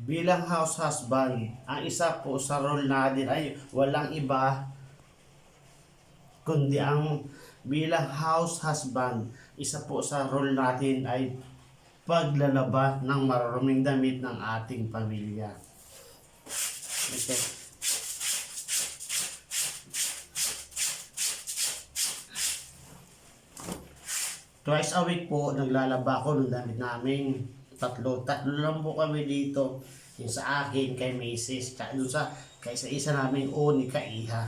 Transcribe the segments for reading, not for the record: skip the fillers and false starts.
Bilang house husband, ang isa po sa role natin ay walang iba kundi ang bilang house husband, isa po sa role natin ay paglalaba ng maruruming damit ng ating pamilya. Okay. Twice a week po naglalaba ako ng damit namin. Tatlo lang po kami dito. Yung sa akin, kay Mrs. Tsaka doon sa kay sa isa namin ni Kaiha.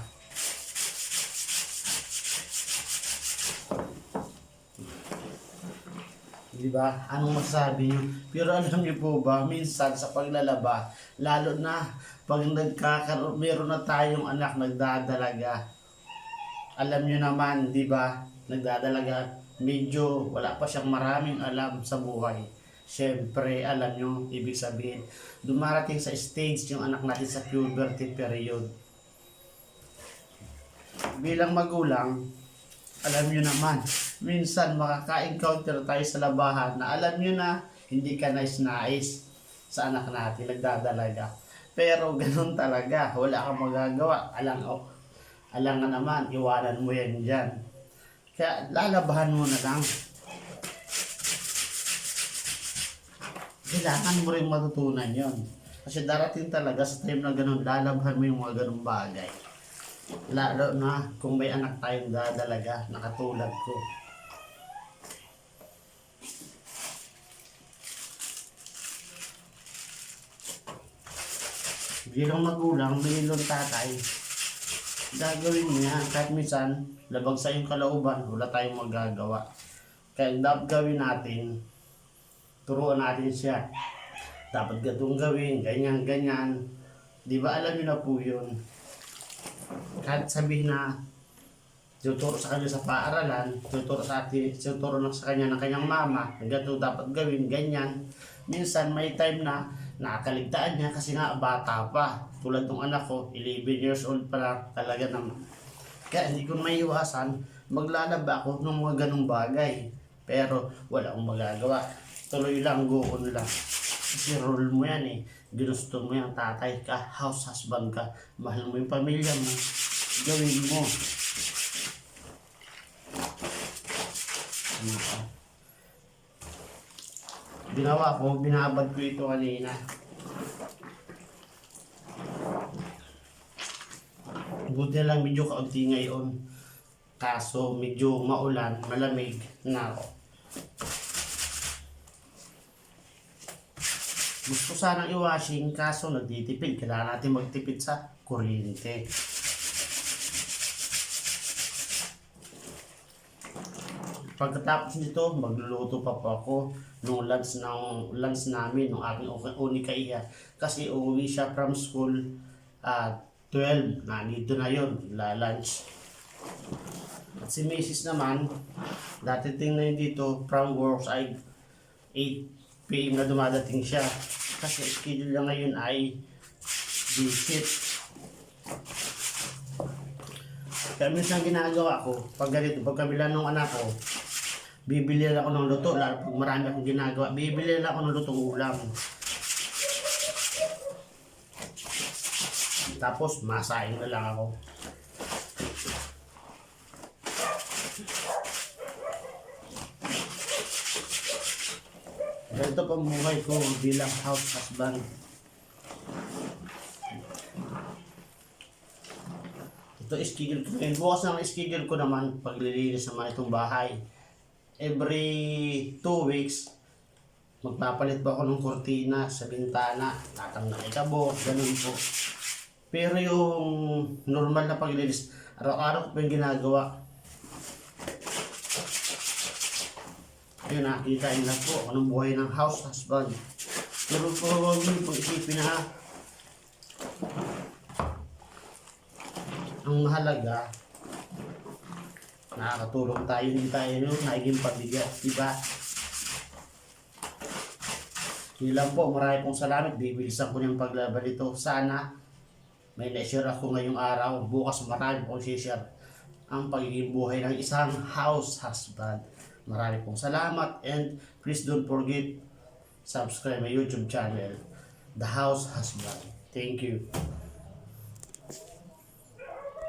Di ba? Anong masabi niyo? Pero alam niyo po ba, minsan sa paglalaba, lalo na pag meron na tayong anak nagdadalaga. Alam niyo naman, di ba? Nagdadalaga, medyo wala pa siyang maraming alam sa buhay. Siyempre, alam nyo, ibig sabihin, dumarating sa stage yung anak natin sa puberty period. Bilang magulang, alam nyo naman, minsan makaka-encounter tayo sa labahan na alam nyo na hindi ka nais-nais sa anak natin, nagdadalaga. Pero ganun talaga, wala kang magagawa. Alam nga naman, iwanan mo yan dyan. Kaya lalabahan mo na lang. Kailangan mo rin matutunan yon. Kasi darating talaga sa time na ganun, lalabhan mo yung mga ganung bagay. Lalo na kung may anak tayong dadalaga na katulad ko. Bilang magulang, bilang tatay, gagawin mo yan. Kahit minsan, labag sa iyong kalooban, wala tayong magagawa. Kaya dapat gawin natin, turuan natin siya. Dapat gatong gawin, ganyan. Di ba alam niyo na po yun? Kahit sabihin na tuturo sa kanya sa paaralan, tuturo na sa kanya ng kanyang mama, gato dapat gawin, ganyan. Minsan may time na nakakaligtaan niya kasi nga bata pa. Tulad ng anak ko, 11 years old pa lang, talaga naman. Kaya hindi ko maiwasan, maglalaba ako ng mga ganong bagay. Pero wala akong magagawa. Tuloy lang, go on lang. Kasi role mo yan eh. Ginusto mo yan, tatay ka, house husband ka. Mahal mo yung pamilya mo. Gawin mo. Ginawa ko, binabad ko ito kanina. Buti lang medyo kaunti ngayon. Kaso medyo maulan, malamig na ako. Gusto sanang i-washing kaso nagtitipid. Kailangan natin magtipid sa kuryente. Pagkatapos nito, magluluto pa po ako nung lunch namin, nung aking unikaiya. Kasi uuwi siya from school at 12. Nandito na yun, lunch. At si Mrs. naman, datiting na yun dito from work ay 8 PM na dumadating siya. Kasi schedule lang ngayon ay visit. Kaya minsan ginagawa ko, pag ganito, pag kabila ng anak ko, bibili lang ako ng luto. Lalo pag marami akong ginagawa, bibili lang ako ng lutong ulam. Tapos masaing na lang ako. Ganito pang buhay ko bilang house husband. Ito schedule ko ngayon. Bukas na ang schedule ko naman paglilinis naman itong bahay. Every 2 weeks, magpapalit ba ako ng kortina sa bintana, tatanggal ikabok, ganun po. Pero yung normal na paglilinis, araw-araw ko pa yung ginagawa. Ayun, nakikita nila po anong buhay ng house husband. Pero po huwag nyo pong isipin na ang mahalaga, nakakatulong tayo, hindi tayo naging pabigat, diba? Yun lang po, marami pong salamat. Bibilisan ko yung paglaban ito. Sana may na-share ako ngayong araw. Bukas marami pong share ang pagiging buhay ng isang house husband. Marami pong salamat and please don't forget subscribe my YouTube channel. The house has blood. Thank you.